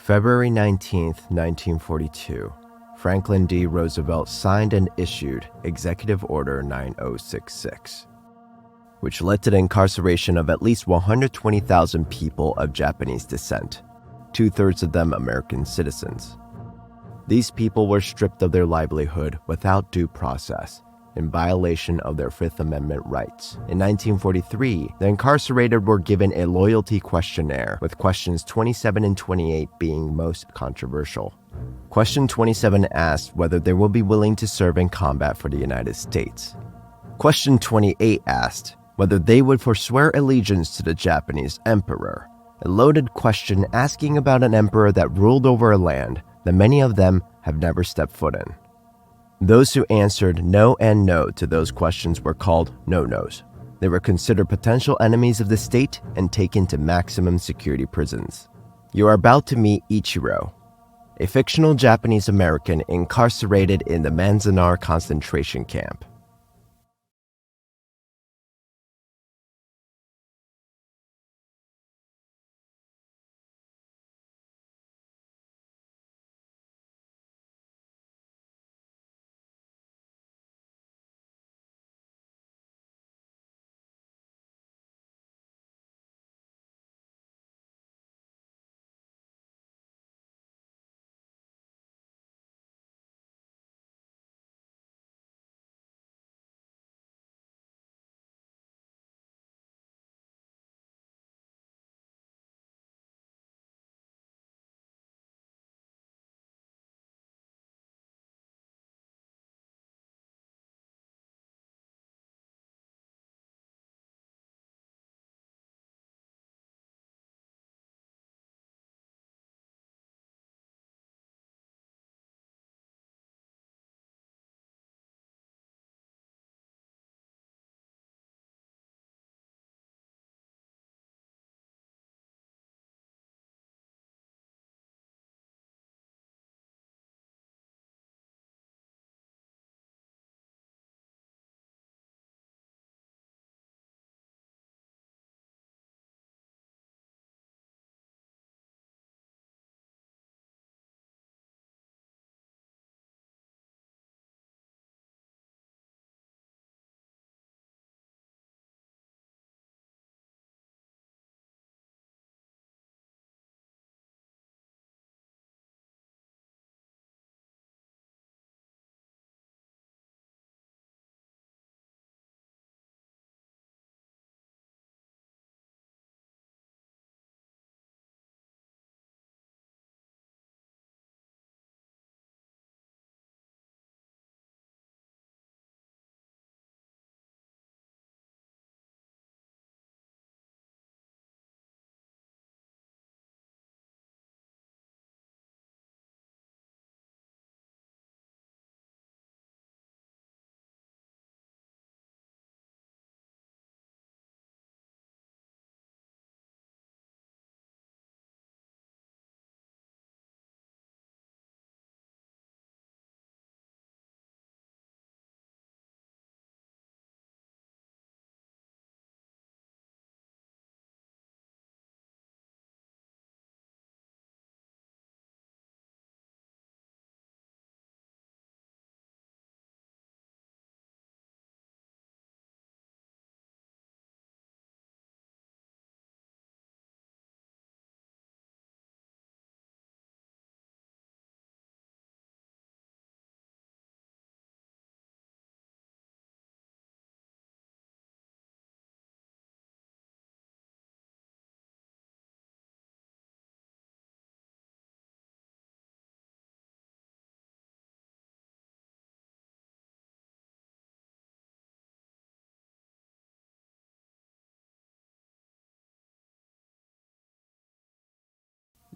February 19, 1942, Franklin D. Roosevelt signed and issued Executive Order 9066, which led to the incarceration of at least 120,000 people of Japanese descent, two-thirds of them American citizens. These people were stripped of their livelihood without due process, in violation of their Fifth Amendment rights. In 1943, the incarcerated were given a loyalty questionnaire, with questions 27 and 28 being most controversial. Question 27 asked whether they will be willing to serve in combat for the United States. Question 28 asked whether they would forswear allegiance to the Japanese emperor, a loaded question asking about an emperor that ruled over a land that many of them have never stepped foot in. Those who answered no and no to those questions were called no-nos. They were considered potential enemies of the state and taken to maximum security prisons. You are about to meet Ichiro, a fictional Japanese American incarcerated in the Manzanar concentration camp.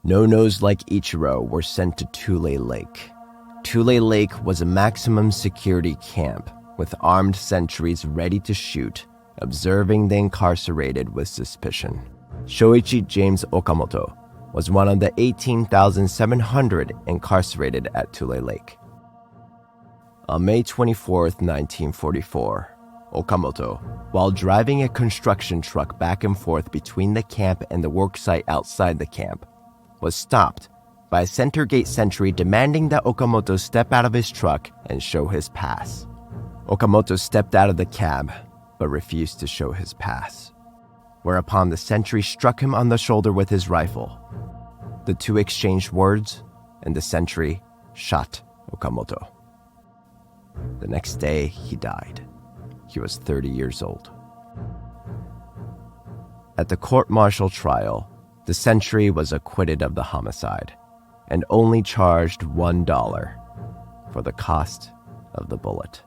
No-nos like Ichiro were sent to Tule Lake. Tule Lake was a maximum security camp with armed sentries ready to shoot, observing the incarcerated with suspicion. Shoichi James Okamoto was one of the 18,700 incarcerated at Tule Lake. On May 24, 1944, Okamoto, while driving a construction truck back and forth between the camp and the worksite outside the camp, was stopped by a center gate sentry demanding that Okamoto step out of his truck and show his pass. Okamoto stepped out of the cab, but refused to show his pass, whereupon the sentry struck him on the shoulder with his rifle. The two exchanged words, and the sentry shot Okamoto. The next day, he died. He was 30 years old. At the court-martial trial, the sentry was acquitted of the homicide and only charged $1 for the cost of the bullet.